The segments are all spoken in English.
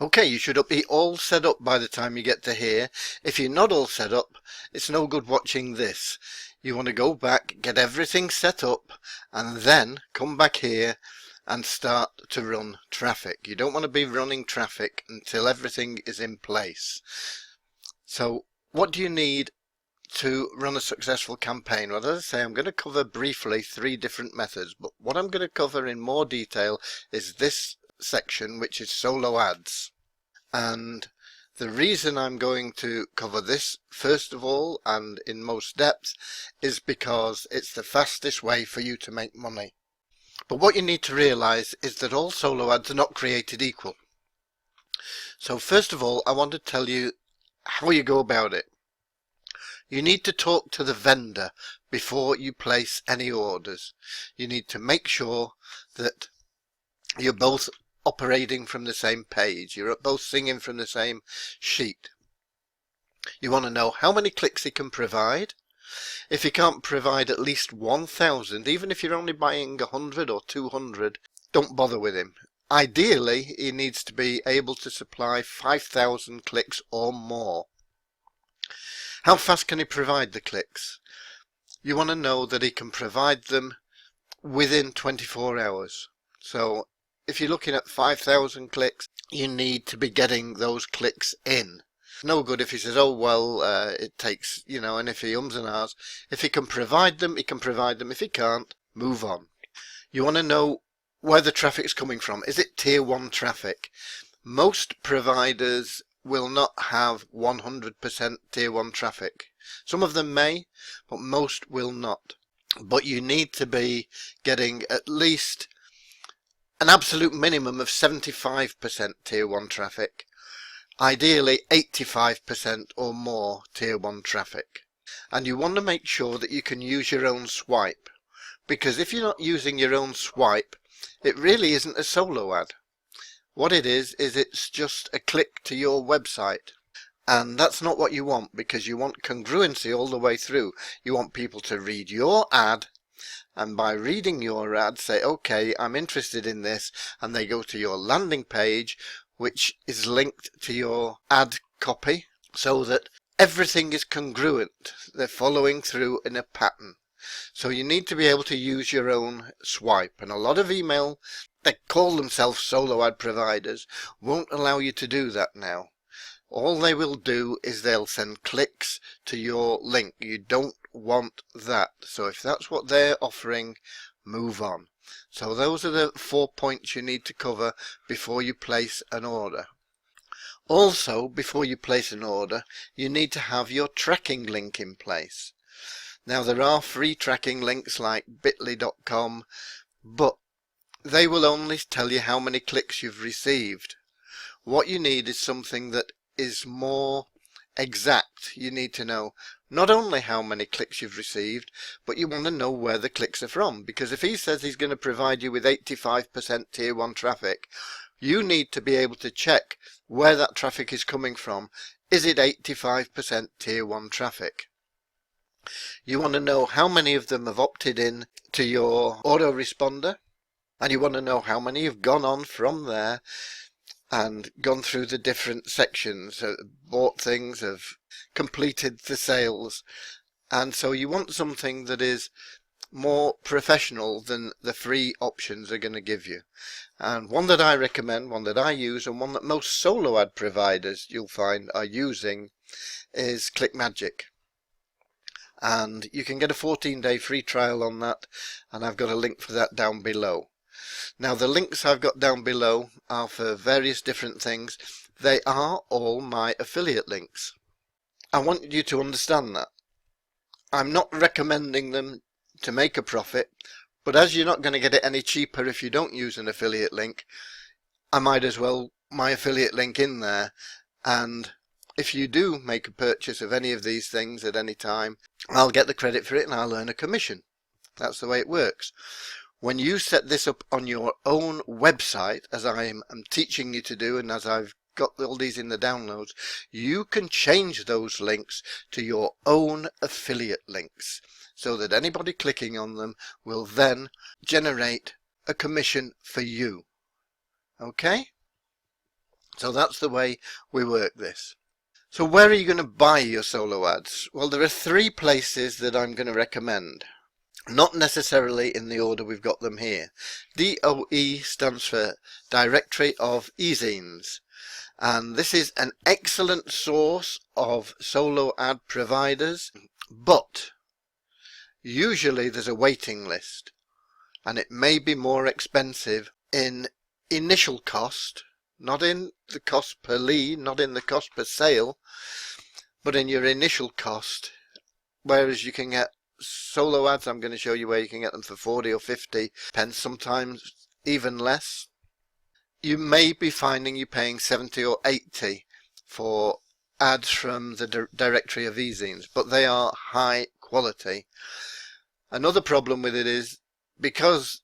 Okay, you should be all set up by the time you get to here. If you're not all set up, it's no good watching this. You want to go back, get everything set up, and then come back here and start to run traffic. You don't want to be running traffic until everything is in place. So what do you need to run a successful campaign? Well, as I say, I'm going to cover briefly 3 different methods, but what I'm going to cover in more detail is this section, which is solo ads. And the reason I'm going to cover this first of all and in most depth is because it's the fastest way for you to make money. But what you need to realize is that all solo ads are not created equal. So first of all, I want to tell you how you go about it. You need to talk to the vendor before you place any orders. You need to make sure that you're both operating from the same page. You're both singing from the same sheet. You want to know how many clicks he can provide. If he can't provide at least 1,000, even if you're only buying 100 or 200, don't bother with him. Ideally, he needs to be able to supply 5,000 clicks or more. How fast can he provide the clicks? You want to know that he can provide them within 24 hours. So if you're looking at 5,000 clicks, you need to be getting those clicks in. No good if he says, oh well, it takes, and if he ums and ahs. If he can provide them, he can provide them. If he can't, move on. You want to know where the traffic's coming from. Is it tier 1 traffic? Most providers will not have 100% tier 1 traffic. Some of them may, but most will not. But you need to be getting at least an absolute minimum of 75% tier 1 traffic. Ideally 85% or more tier 1 traffic. And you want to make sure that you can use your own swipe, because if you're not using your own swipe, it really isn't a solo ad. What it is it's just a click to your website. And that's not what you want, because you want congruency all the way through. You want people to read your ad, and by reading your ad say, okay, I'm interested in this, and they go to your landing page, which is linked to your ad copy, so that everything is congruent. They're following through in a pattern. So you need to be able to use your own swipe, and a lot of email that call themselves solo ad providers won't allow you to do that now. All they will do is they'll send clicks to your link. You don't want that. So if that's what they're offering, move on. So those are the 4 points you need to cover before you place an order. Also, before you place an order, you need to have your tracking link in place. Now, there are free tracking links like bit.ly.com, but they will only tell you how many clicks you've received. What you need is something that is more exact. You need to know not only how many clicks you've received, but you want to know where the clicks are from, because if he says he's going to provide you with 85% tier 1 traffic, you need to be able to check where that traffic is coming from. Is it 85% tier 1 traffic? You want to know how many of them have opted in to your autoresponder, and you want to know how many have gone on from there and gone through the different sections, bought things, have completed the sales. And so you want something that is more professional than the free options are going to give you. And one that I recommend, one that I use, and one that most solo ad providers you'll find are using is ClickMagick. And you can get a 14-day free trial on that, and I've got a link for that down below. Now, the links I've got down below are for various different things. They are all my affiliate links. I want you to understand that. I'm not recommending them to make a profit, but as you're not going to get it any cheaper if you don't use an affiliate link, I might as well my affiliate link in there. And if you do make a purchase of any of these things at any time, I'll get the credit for it and I'll earn a commission. That's the way it works. When you set this up on your own website, as I am teaching you to do, and as I've got all these in the downloads, you can change those links to your own affiliate links, so that anybody clicking on them will then generate a commission for you. Okay? So that's the way we work this. So where are you going to buy your solo ads? Well, there are 3 places that I'm going to recommend. Not necessarily in the order we've got them here. DOE stands for Directory of E-Zines, and this is an excellent source of solo ad providers, but usually there's a waiting list, and it may be more expensive in initial cost, not in the cost per lead, not in the cost per sale, but in your initial cost, whereas you can get solo ads. I'm going to show you where you can get them for 40 or 50 pence, sometimes even less. You may be finding you're paying 70 or 80 for ads from the directory of E-Zines, but they are high quality. Another problem with it is, because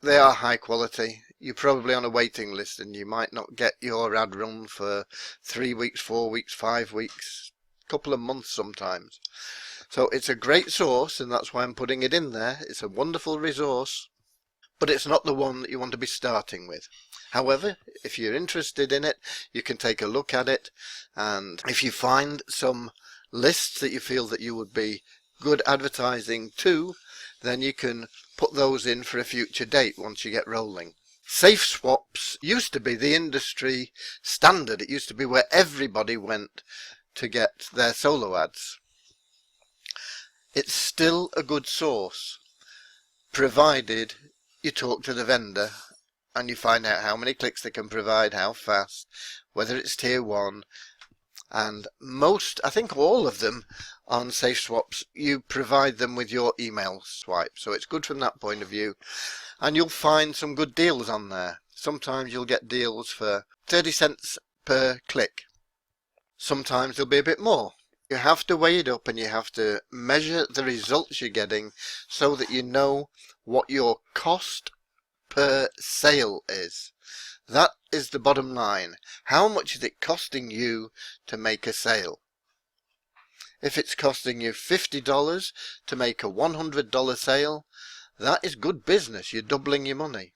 they are high quality, you're probably on a waiting list and you might not get your ad run for 3 weeks, 4 weeks, 5 weeks, a couple of months sometimes. So it's a great source, and that's why I'm putting it in there. It's a wonderful resource, but it's not the one that you want to be starting with. However, if you're interested in it, you can take a look at it, and if you find some lists that you feel that you would be good advertising to, then you can put those in for a future date once you get rolling. Safe swaps used to be the industry standard. It used to be where everybody went to get their solo ads. It's still a good source, provided you talk to the vendor and you find out how many clicks they can provide, how fast, whether it's tier 1, and most, I think all of them on Safe Swaps, you provide them with your email swipe, so it's good from that point of view, and you'll find some good deals on there. Sometimes you'll get deals for 30 cents per click. Sometimes there'll be a bit more. You have to weigh it up, and you have to measure the results you're getting so that you know what your cost per sale is. That is the bottom line. How much is it costing you to make a sale? If it's costing you $50 to make a $100 sale, that is good business. You're doubling your money.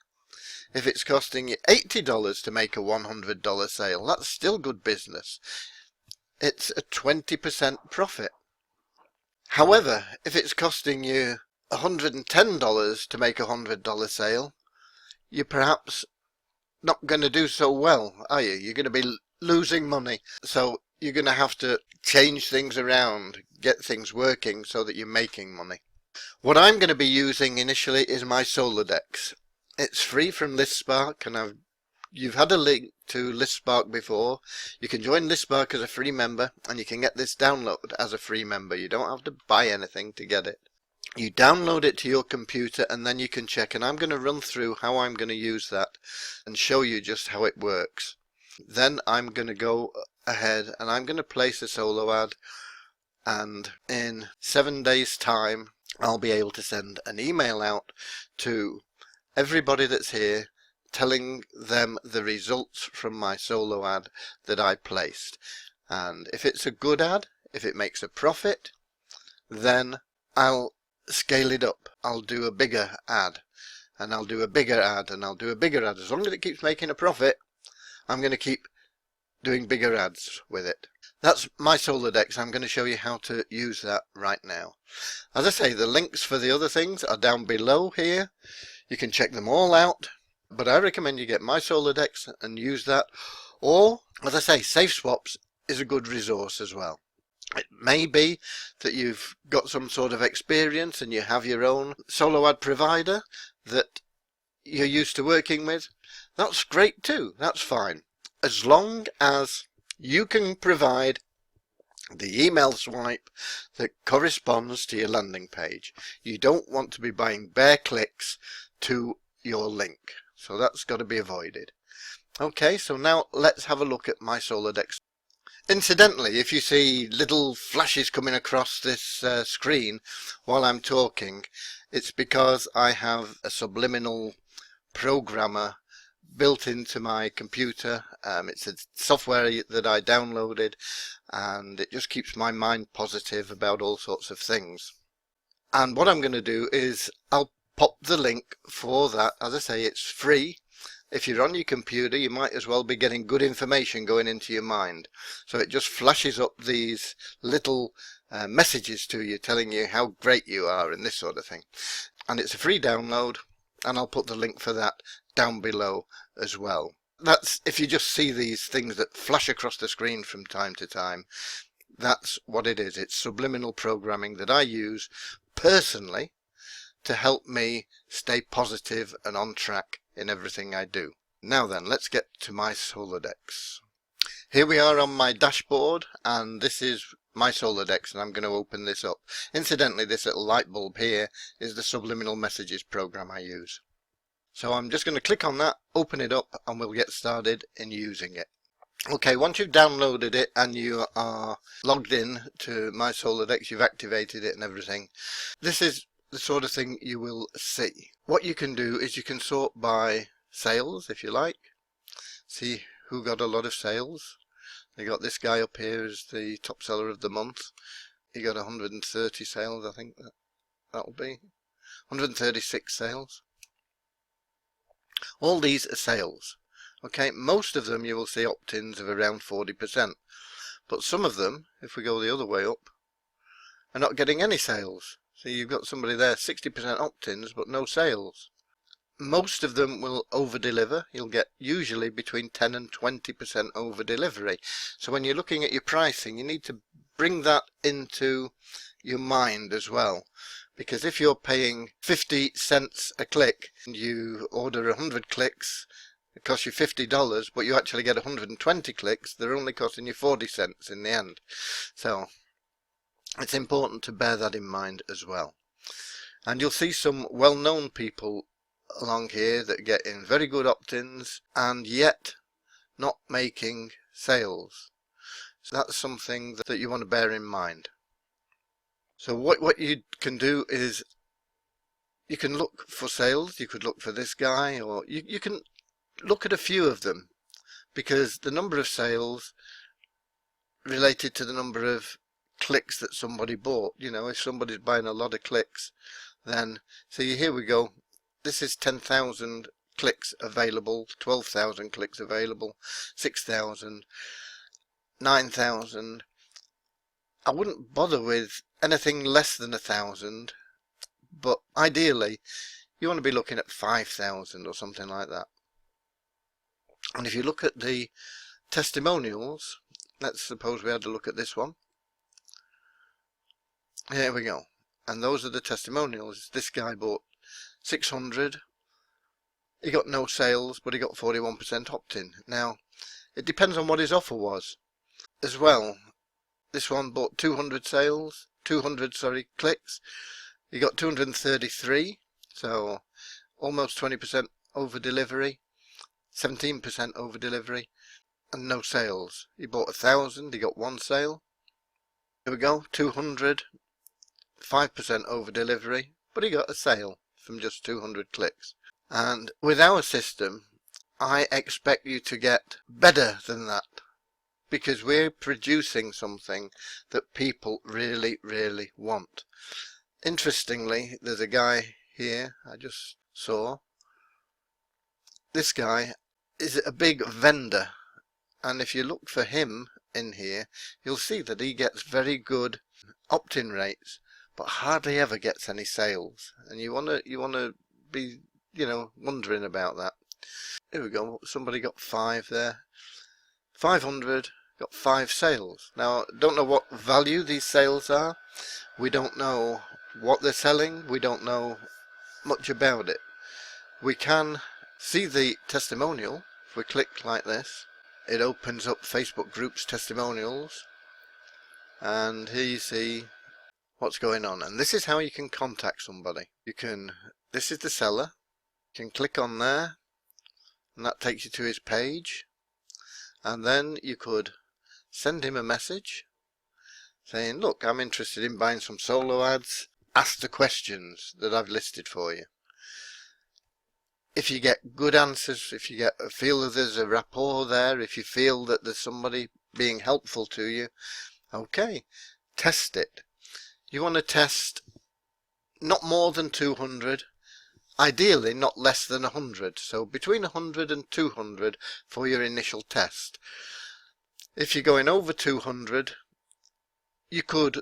If it's costing you $80 to make a $100 sale, that's still good business. It's a 20% profit. However, if it's costing you $110 to make a $100 sale, you're perhaps not going to do so well, are you? You're going to be losing money. So you're going to have to change things around, get things working so that you're making money. What I'm going to be using initially is my Solodex. It's free from ListSpark, and you've had a link to ListSpark before. You can join ListSpark as a free member, and you can get this download as a free member. You don't have to buy anything to get it. You download it to your computer, and then you can check, and I'm going to run through how I'm going to use that and show you just how it works. Then I'm going to go ahead and I'm going to place a solo ad, and in 7 days time I'll be able to send an email out to everybody that's here telling them the results from my solo ad that I placed. And if it's a good ad, if it makes a profit, then I'll scale it up. I'll do a bigger ad, and I'll do a bigger ad, and I'll do a bigger ad. As long as it keeps making a profit, I'm going to keep doing bigger ads with it. That's my Solodex. I'm going to show you how to use that right now. As I say, the links for the other things are down below here. You can check them all out, but I recommend you get my Solodex and use that. Or, as I say, Safe Swaps is a good resource as well. It may be that you've got some sort of experience and you have your own solo ad provider that you're used to working with. That's great too. That's fine. As long as you can provide the email swipe that corresponds to your landing page. You don't want to be buying bare clicks to your link. So that's got to be avoided. Okay, so now let's have a look at my Solodex. Incidentally, if you see little flashes coming across this screen while I'm talking, it's because I have a subliminal programmer built into my computer. It's a software that I downloaded, and it just keeps my mind positive about all sorts of things. And what I'm going to do is I'll pop the link for that. As I say, it's free. if you're on your computer, you might as well be getting good information going into your mind. So it just flashes up these little messages to you telling you how great you are and this sort of thing. And it's a free download, and I'll put the link for that down below as well. That's if you just see these things that flash across the screen from time to time, that's what it is. It's subliminal programming that I use personally to help me stay positive and on track in everything I do. Now then, let's get to my soloads. Here we are on my dashboard, and this is my soloads, and I'm going to open this up. Incidentally, this little light bulb here is the subliminal messages program I use. So I'm just going to click on that, open it up, and we'll get started in using it. Okay, once you've downloaded it and you are logged in to my soloads, you've activated it and everything, this is the sort of thing you will see. What you can do is you can sort by sales, if you like. See who got a lot of sales. They got this guy up here as the top seller of the month. He got 130 sales, I think that'll be. 136 sales. All these are sales. Okay, most of them you will see opt-ins of around 40%. But some of them, if we go the other way up, are not getting any sales. So you've got somebody there, 60% opt-ins, but no sales. Most of them will over-deliver. You'll get usually between 10 and 20% over-delivery. So when you're looking at your pricing, you need to bring that into your mind as well. Because if you're paying 50 cents a click and you order 100 clicks, it costs you $50, but you actually get 120 clicks, they're only costing you 40 cents in the end. So it's important to bear that in mind as well. And you'll see some well-known people along here that get in very good opt-ins and yet not making sales. So that's something that you want to bear in mind. So what you can do is you can look for sales. You could look for this guy, or you can look at a few of them, because the number of sales related to the number of clicks that somebody bought. You know, if somebody's buying a lot of clicks, then see, here we go. This is 10,000 clicks available, 12,000 clicks available, 6,000, 9,000. I wouldn't bother with anything less than 1,000, but ideally you want to be looking at 5,000 or something like that. And if you look at the testimonials, let's suppose we had a look at this one. Here we go. And those are the testimonials. This guy bought 600. He got no sales, but he got 41% opt-in. Now, it depends on what his offer was as well. This one bought 200 clicks. He got 233, so almost 20% over delivery. 17% over delivery and no sales. He bought 1,000, he got one sale. Here we go, 200, 5% over delivery, but he got a sale from just 200 clicks. And with our system, I expect you to get better than that, because we're producing something that people really, really want. Interestingly, there's a guy here I just saw. This guy is a big vendor, and if you look for him in here, you'll see that he gets very good opt-in rates, but hardly ever gets any sales. And you wanna be, you know, wondering about that. Here we go. Somebody got 5 there. 500 got 5 sales. Now, don't know what value these sales are. We don't know what they're selling. We don't know much about it. We can see the testimonial. If we click like this, it opens up Facebook groups testimonials, and here you see what's going on. And this is how you can contact somebody. This is the seller. You can click on there, and that takes you to his page, and then you could send him a message saying, look, I'm interested in buying some soloads. Ask the questions that I've listed for you. If you get good answers, if you feel that there's a rapport there, if you feel that there's somebody being helpful to you, okay, test it. You want to test not more than 200, ideally not less than 100. So between 100 and 200 for your initial test. If you're going over 200, you could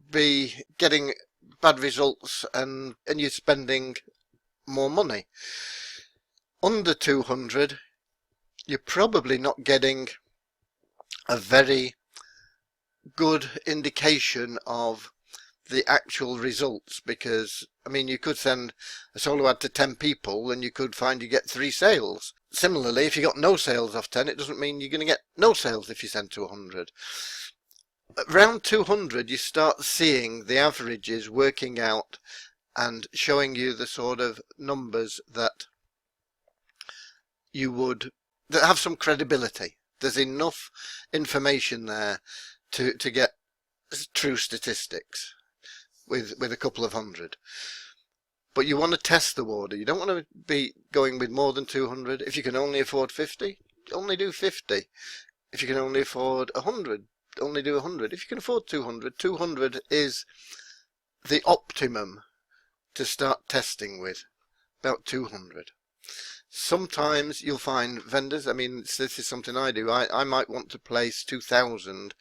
be getting bad results and you're spending more money. Under 200, you're probably not getting a very good indication of the actual results, because I mean, you could send a solo ad to 10 people and you could find you get 3 sales. Similarly, if you got no sales off 10, it doesn't mean you're going to get no sales if you send to 100. Around 200, you start seeing the averages working out and showing you the sort of numbers that you would, that have some credibility. There's enough information there to get true statistics with a couple of hundred. But you want to test the water. You don't want to be going with more than 200. If you can only afford 50, only do 50. If you can only afford 100, only do 100. If you can afford 200, 200 is the optimum to start testing with, about 200. Sometimes you'll find vendors, I mean, this is something I do, I might want to place 2,000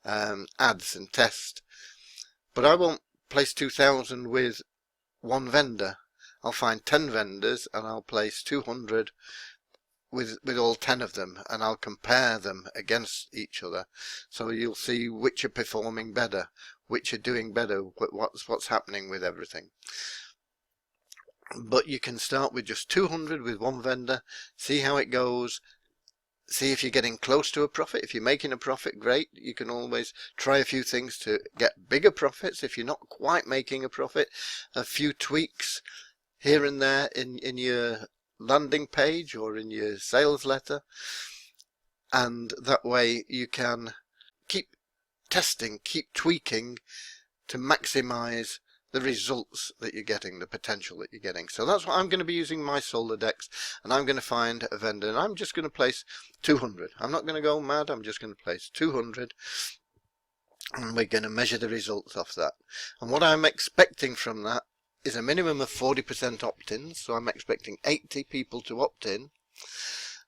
ads and test, but I won't place 2,000 with one vendor. I'll find 10 vendors and I'll place 200 with all 10 of them, and I'll compare them against each other, so you'll see which are performing better, which are doing better, what's happening with everything. But you can start with just 200 with one vendor, see how it goes, see if you're getting close to a profit. If you're making a profit, great. You can always try a few things to get bigger profits. If you're not quite making a profit, a few tweaks here and there in your landing page or in your sales letter, and that way you can keep testing, keep tweaking to maximize the results that you're getting, the potential that you're getting. So that's what I'm going to be using my Solodex, and I'm going to find a vendor, and I'm just going to place 200. I'm not going to go mad, I'm just going to place 200, and we're going to measure the results off that. And what I'm expecting from that is a minimum of 40% opt-ins, so I'm expecting 80 people to opt in,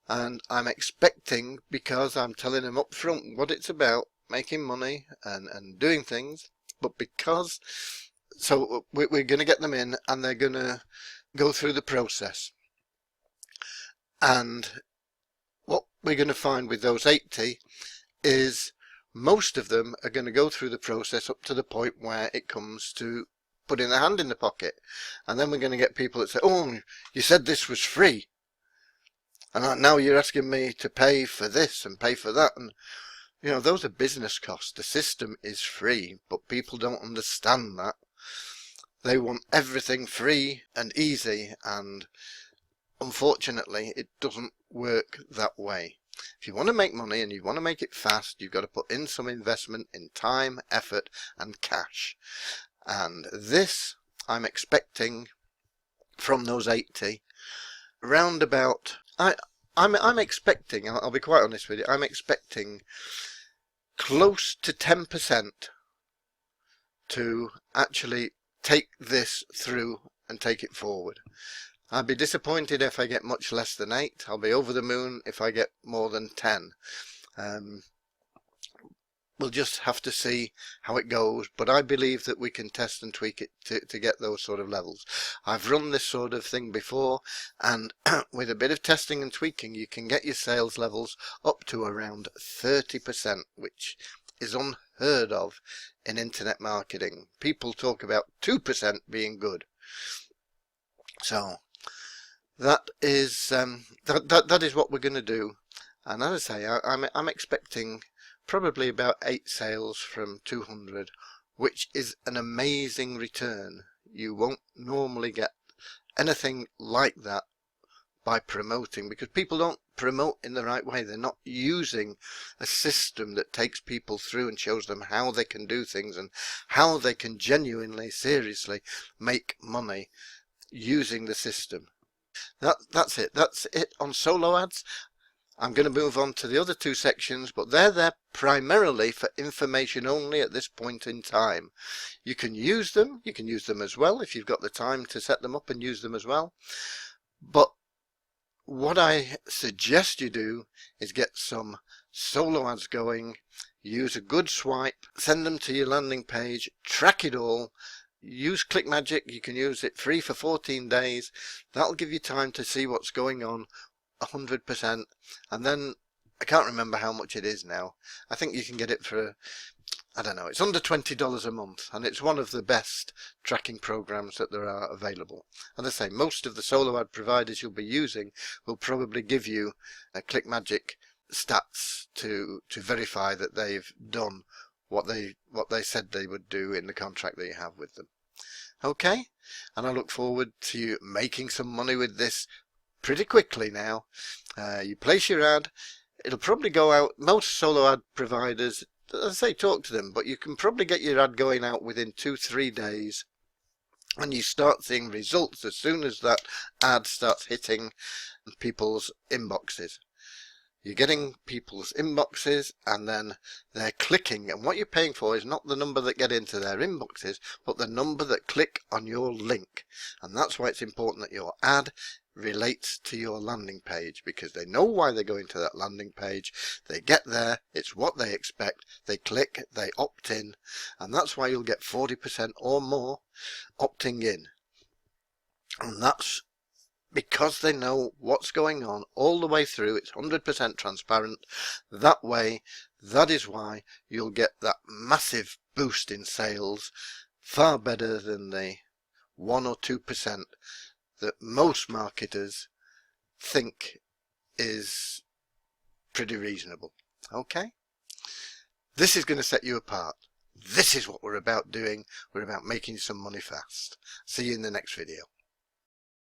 and I'm expecting, because I'm telling them up front what it's about, making money and doing things, but because, so we're going to get them in and they're going to go through the process. And what we're going to find with those 80 is most of them are going to go through the process up to the point where it comes to putting their hand in the pocket. And then we're going to get people that say, oh, you said this was free, and now you're asking me to pay for this and pay for that. And you know, those are business costs. The system is free, but people don't understand that. They want everything free and easy, and unfortunately it doesn't work that way. If you want to make money and you want to make it fast, you've got to put in some investment in time, effort and cash. And this I'm expecting from those 80 round about, I'm expecting, I'll be quite honest with you, I'm expecting close to 10% to actually take this through and take it forward. I'll be disappointed if I get much less than 8. I'll be over the moon if I get more than 10. We'll just have to see how it goes, but I believe that we can test and tweak it to get those sort of levels. I've run this sort of thing before, and with a bit of testing and tweaking you can get your sales levels up to around 30%, which is unheard of in internet marketing. People talk about 2% being good. So that is that is what we're going to do. And as I say, I'm expecting probably about 8 sales from 200, which is an amazing return. You won't normally get anything like that by promoting, because people don't promote in the right way. They're not using a system that takes people through and shows them how they can do things and how they can genuinely, seriously make money using the system. That's it on solo ads. I'm going to move on to the other two sections, but they're there primarily for information only at this point in time. You can use them as well if you've got the time to set them up and use them as well. But what I suggest you do is get some solo ads going, use a good swipe, send them to your landing page, track it all, use ClickMagick. You can use it free for 14 days. That'll give you time to see what's going on 100%. And then I can't remember how much it is now. I think you can get it for, I don't know, it's under $20 a month, and it's one of the best tracking programs that there are available. And I say, most of the solo ad providers you'll be using will probably give you a ClickMagick stats to verify that they've done what they said they would do in the contract that you have with them. Okay, and I look forward to you making some money with this pretty quickly now. You place your ad, it'll probably go out. Most solo ad providers, as I say, talk to them, but you can probably get your ad going out within 2-3 days, and you start seeing results as soon as that ad starts hitting people's inboxes. You're getting people's inboxes, and then they're clicking, and what you're paying for is not the number that get into their inboxes, but the number that click on your link. And that's why it's important that your ad relates to your landing page, because they know why they're going to that landing page. They get there, it's what they expect, they click, they opt in, and that's why you'll get 40% or more opting in. And that's because they know what's going on all the way through. It's 100% transparent. That way, that is why you'll get that massive boost in sales, far better than the 1 or 2% that most marketers think is pretty reasonable. Okay? This is going to set you apart. This is what we're about doing. We're about making some money fast. See you in the next video.